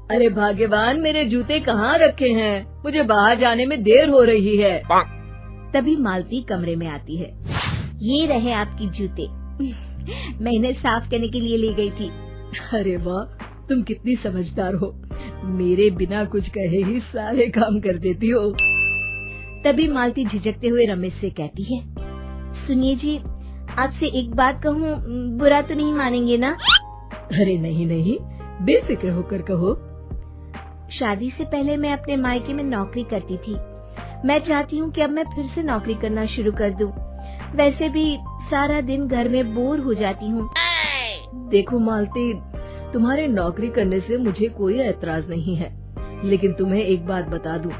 अरे भाग्यवान, मेरे जूते कहाँ रखे हैं? मुझे बाहर जाने में देर हो रही है। तभी मालती कमरे में आती है। ये रहे आपकी जूते। मैं इन्हें साफ करने के लिए ले गई थी। अरे वाह, तुम कितनी समझदार हो। मेरे बिना कुछ कहे ही सारे काम कर देती हो। तभी मालती झिझकते हुए रमेश से कहती है, सुनिए जी, आपसे एक बात कहूँ, बुरा तो नहीं मानेंगे ना? अरे नहीं नहीं, बेफिक्र होकर कहो। शादी से पहले मैं अपने मायके में नौकरी करती थी। मैं चाहती हूँ कि अब मैं फिर से नौकरी करना शुरू कर दूँ। वैसे भी सारा दिन घर में बोर हो जाती हूँ। देखो मालती, तुम्हारे नौकरी करने से मुझे कोई ऐतराज नहीं है, लेकिन तुम्हें एक बात बता दूं,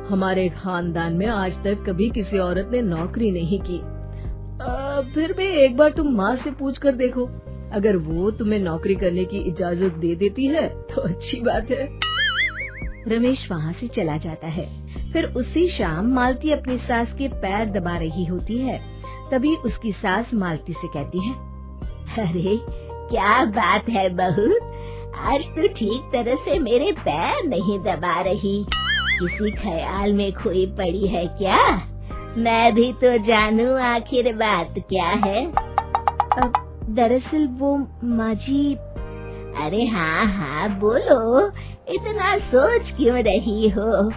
हमारे खानदान में आज तक कभी किसी औरत ने नौकरी नहीं की। फिर भी एक बार तुम माँ से पूछ कर देखो, अगर वो तुम्हें नौकरी करने की इजाजत दे देती है तो अच्छी बात है। रमेश वहाँ से चला जाता है। फिर उसी शाम मालती अपनी सास के पैर दबा रही होती है। तभी उसकी सास मालती से कहती है, अरे क्या बात है बहू, आज तो ठीक तरह से मेरे पैर नहीं दबा रही। किसी ख्याल में खोई पड़ी है क्या? मैं भी तो जानूं आखिर बात क्या है। दरअसल वो माँ जी। अरे हाँ हाँ बोलो, इतना सोच क्यों रही हो?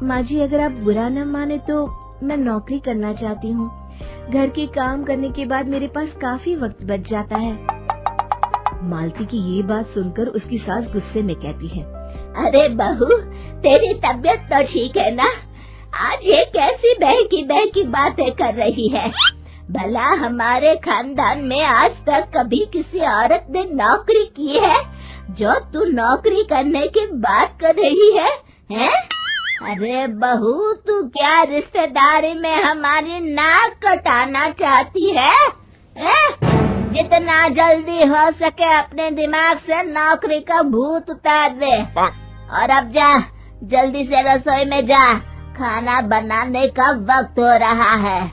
माँ जी, अगर आप बुरा न माने तो मैं नौकरी करना चाहती हूँ। घर के काम करने के बाद मेरे पास काफी वक्त बच जाता है। मालती की ये बात सुनकर उसकी सास गुस्से में कहती है, अरे बहू, तेरी तबीयत तो ठीक है ना? आज ये कैसी बहकी बातें कर रही है? भला हमारे खानदान में आज तक कभी किसी औरत ने नौकरी की है जो तू नौकरी करने की बात कर रही है, हैं? अरे बहू, तू क्या रिश्तेदारी में हमारी नाक कटाना चाहती है? जितना जल्दी हो सके अपने दिमाग से नौकरी का भूत उतार दे। और अब जा, जल्दी से रसोई में जा, खाना बनाने का वक्त हो रहा है।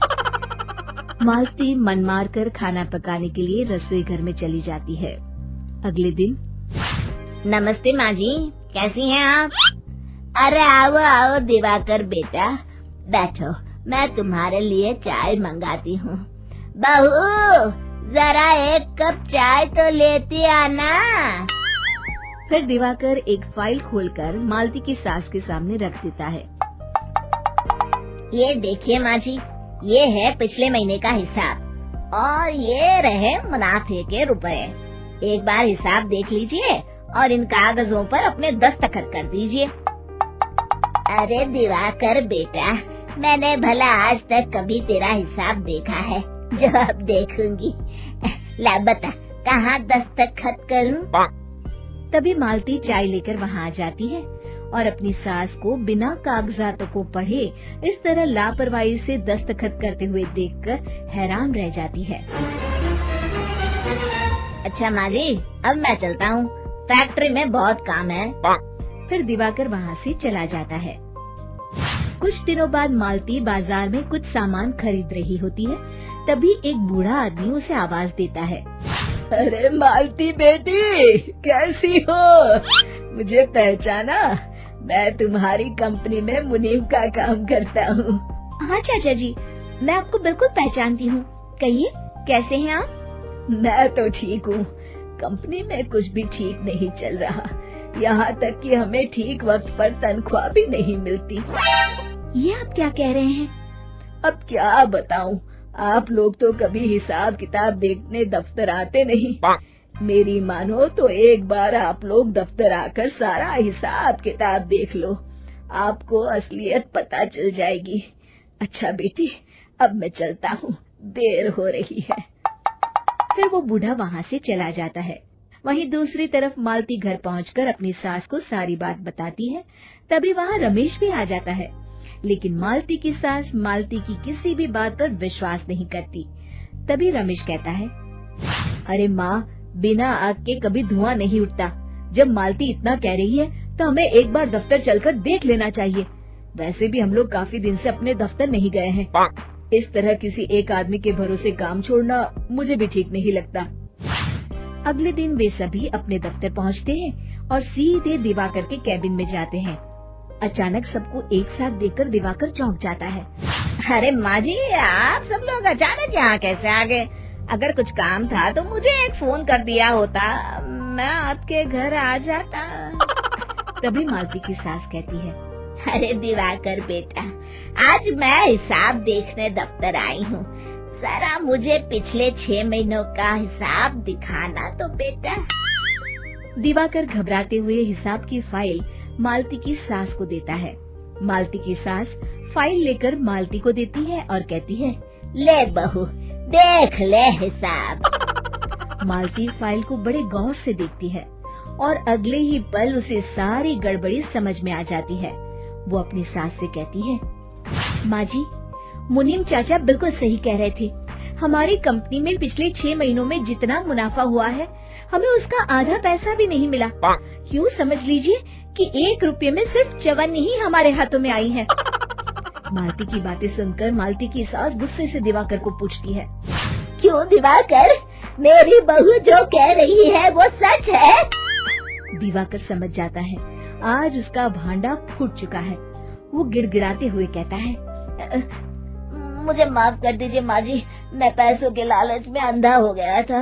मालती मन मार कर खाना पकाने के लिए रसोई घर में चली जाती है। अगले दिन, नमस्ते माँ जी, कैसी हैं आप? अरे आओ आओ दिवाकर बेटा, बैठो, मैं तुम्हारे लिए चाय मंगाती हूँ। बहू, जरा एक कप चाय तो लेती आना। फिर दिवाकर एक फाइल खोलकर मालती की सास के सामने रख देता है। ये देखिए माँ जी, ये है पिछले महीने का हिसाब और ये रहे मुनाफे के रुपए। एक बार हिसाब देख लीजिए और इन कागजों पर अपने दस्तखत कर दीजिए। अरे दिवाकर बेटा, मैंने भला आज तक कभी तेरा हिसाब देखा है जो अब देखूंगी। ला बता, कहाँ दस्तखत करूं? तभी मालती चाय लेकर वहाँ आ जाती है और अपनी सास को बिना कागजातों को पढ़े इस तरह लापरवाही से दस्तखत करते हुए देखकर हैरान रह जाती है। अच्छा माँ जी, अब मैं चलता हूँ, फैक्ट्री में बहुत काम है। फिर दिवाकर वहाँ से चला जाता है। कुछ दिनों बाद मालती बाजार में कुछ सामान खरीद रही होती है। तभी एक बूढ़ा आदमी उसे आवाज देता है, अरे मालती बेटी, कैसी हो? मुझे पहचाना? मैं तुम्हारी कंपनी में मुनीम का काम करता हूँ। हाँ चाचा जी, मैं आपको बिल्कुल पहचानती हूँ। कहिए, कैसे हैं आप? मैं तो ठीक हूँ। कंपनी में कुछ भी ठीक नहीं चल रहा, यहाँ तक कि हमें ठीक वक्त पर तनख्वाह भी नहीं मिलती। ये आप क्या कह रहे हैं? अब क्या बताऊँ, आप लोग तो कभी हिसाब किताब देखने दफ्तर आते नहीं। मेरी मानो तो एक बार आप लोग दफ्तर आकर सारा हिसाब किताब देख लो, आपको असलियत पता चल जाएगी। अच्छा बेटी, अब मैं चलता हूँ, देर हो रही है। फिर वो बूढ़ा वहाँ से चला जाता है। वहीं दूसरी तरफ मालती घर पहुंचकर अपनी सास को सारी बात बताती है। तभी वहाँ रमेश भी आ जाता है, लेकिन मालती की सास मालती की किसी भी बात पर विश्वास नहीं करती। तभी रमेश कहता है, अरे माँ, बिना आग के कभी धुआं नहीं उठता। जब मालती इतना कह रही है तो हमें एक बार दफ्तर चलकर देख लेना चाहिए। वैसे भी हम लोग काफी दिन से अपने दफ्तर नहीं गए हैं। इस तरह किसी एक आदमी के भरोसे काम छोड़ना मुझे भी ठीक नहीं लगता। अगले दिन वे सभी अपने दफ्तर पहुंचते हैं और सीधे दिवाकर के कैबिन में जाते हैं। अचानक सबको एक साथ देखकर दिवाकर चौंक जाता है। अरे माँ जी, आप सब लोग अचानक यहाँ कैसे आ गए? अगर कुछ काम था तो मुझे एक फोन कर दिया होता, मैं आपके घर आ जाता। तभी मालती की सास कहती है, अरे दिवाकर बेटा, आज मैं हिसाब देखने दफ्तर आई हूँ, जरा मुझे पिछले 6 महीनों का हिसाब दिखाना तो बेटा। दिवाकर घबराते हुए हिसाब की फाइल मालती की सास को देता है। मालती की सास फाइल लेकर मालती को देती है और कहती है, ले बहू, देख ले हिसाब। मालती फाइल को बड़े गौर से देखती है और अगले ही पल उसे सारी गड़बड़ी समझ में आ जाती है। वो अपनी सास से कहती है, माँ जी, मुनीम चाचा बिल्कुल सही कह रहे थे। हमारी कंपनी में पिछले 6 महीनों में जितना मुनाफा हुआ है, हमें उसका आधा पैसा भी नहीं मिला। यूँ समझ लीजिए कि 1 रुपये में सिर्फ चवन्नी ही हमारे हाथों में आई है। मालती की बातें सुनकर मालती की सास गुस्से से दिवाकर को पूछती है, क्यों दिवाकर, मेरी बहू जो कह रही है वो सच है? दिवाकर समझ जाता है आज उसका भांडा फूट चुका है। वो गिड़गिड़ाते हुए कहता है, मुझे माफ कर दीजिए माँ जी, मैं पैसों के लालच में अंधा हो गया था।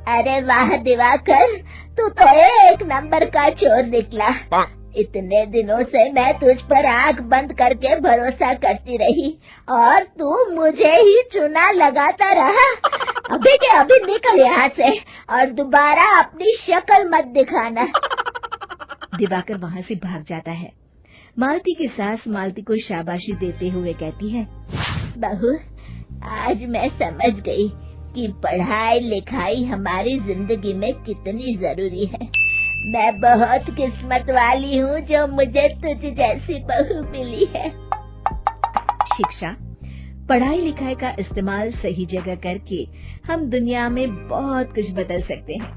अरे वाह दिवाकर, तू तो 1 नंबर का चोर निकला। इतने दिनों से मैं तुझ पर आंख बंद करके भरोसा करती रही और तू मुझे ही चुना लगाता रहा। अभी के अभी निकल यहाँ से और दोबारा अपनी शक्ल मत दिखाना। दिवाकर वहाँ से भाग जाता है। मालती की सास मालती को शाबाशी देते हुए कहती है, बहू, आज मैं समझ गई कि पढ़ाई लिखाई हमारी जिंदगी में कितनी जरूरी है। मैं बहुत किस्मत वाली हूँ जो मुझे तुझ जैसी बहू मिली है। शिक्षा, पढ़ाई लिखाई का इस्तेमाल सही जगह करके हम दुनिया में बहुत कुछ बदल सकते हैं।